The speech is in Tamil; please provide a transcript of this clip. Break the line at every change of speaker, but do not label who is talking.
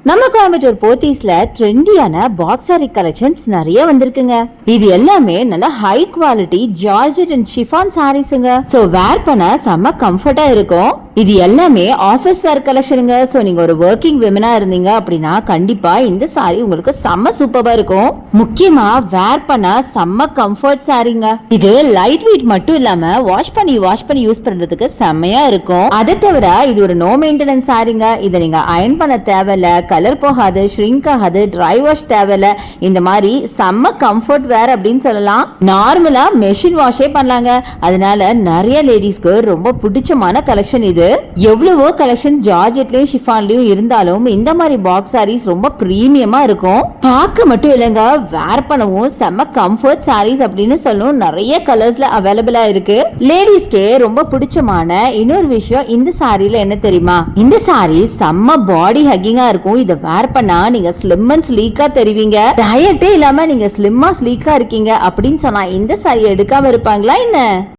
நம்ம கோயம்புத்தூர் போத்தீஸ்ல ட்ரெண்டியான பாக்ஸ் சாரி கலெக்ஷன்ஸ் நிறைய வந்திருக்குங்க. இது எல்லாமே நல்ல high quality georgette and chiffon சாரீஸ்ங்க. சோ வேர் பண்ண செம்ம கம்ஃபர்ட்டா இருக்கும். இது எல்லாமே ஆபீஸ் வேர் கலெக்ஷனுங்க. சோ நீங்க ஒரு ஒர்க்கிங் விமனா இருந்தீங்க அப்படின்னா கண்டிப்பா இந்த சாரி உங்களுக்கு செம்ம சூப்பரா இருக்கும். முக்கியமா வேர் பண்ண செம்ம கம்ஃபர்ட் சாரிங்க. இது லைட் வெயிட் மட்டும் இல்லாம வாஷ் பண்ணி யூஸ் பண்றதுக்கு செம்மையா இருக்கும். அதை தவிர இது ஒரு நோ மெயின்டெனன்ஸ் சாரிங்க. இதை நீங்க அயன் பண்ண தேவையில்ல, கலர் போகாது, ஷ்ரிங்க் ஆகாது, ட்ரை வாஷ் தேவையில்ல. இந்த மாதிரி செம்ம கம்ஃபர்ட் வேர் அப்படின்னு சொல்லலாம். நார்மலா மெஷின் வாஷே பண்ணலாங்க. அதனால நிறைய லேடிஸ்க்கு ரொம்ப பிடிச்சமான கலெக்ஷன் இது. எவ்வளவோ கலெக்ஷன் ஜார்ஜெட்லயும் ஷிஃபான்லயும் இருந்தாலும் இந்த மாதிரி பாக்ஸ் சாரீஸ் ரொம்ப பிரீமியமா இருக்கும். பார்க்க மட்டும் இல்லைங்க, வேர் பண்ணவும் செம்ம கம்ஃபர்ட் சாரீஸ் அப்படின்னு சொல்லணும். நிறைய கலர்ஸ்ல அவைலபிளா இருக்கு. லேடிஸ்க்கே ரொம்ப பிடிச்சமான இன்னொரு விஷயம் இந்த சாரில என்ன தெரியுமா? இந்த சாரி செம்ம பாடி ஹக்கிங்கா இருக்கும். இத வேர் பண்ணா நீங்க ஸ்லிம் அண்ட் ஸ்லீக்கா தெரிவீங்க. டயட்டே இல்லாம நீங்க ஸ்லிம்மா ஸ்லீக்கா இருக்கீங்க அப்படின்னு சொன்னா இந்த சாரி எடுக்காம இருப்பாங்களா என்ன?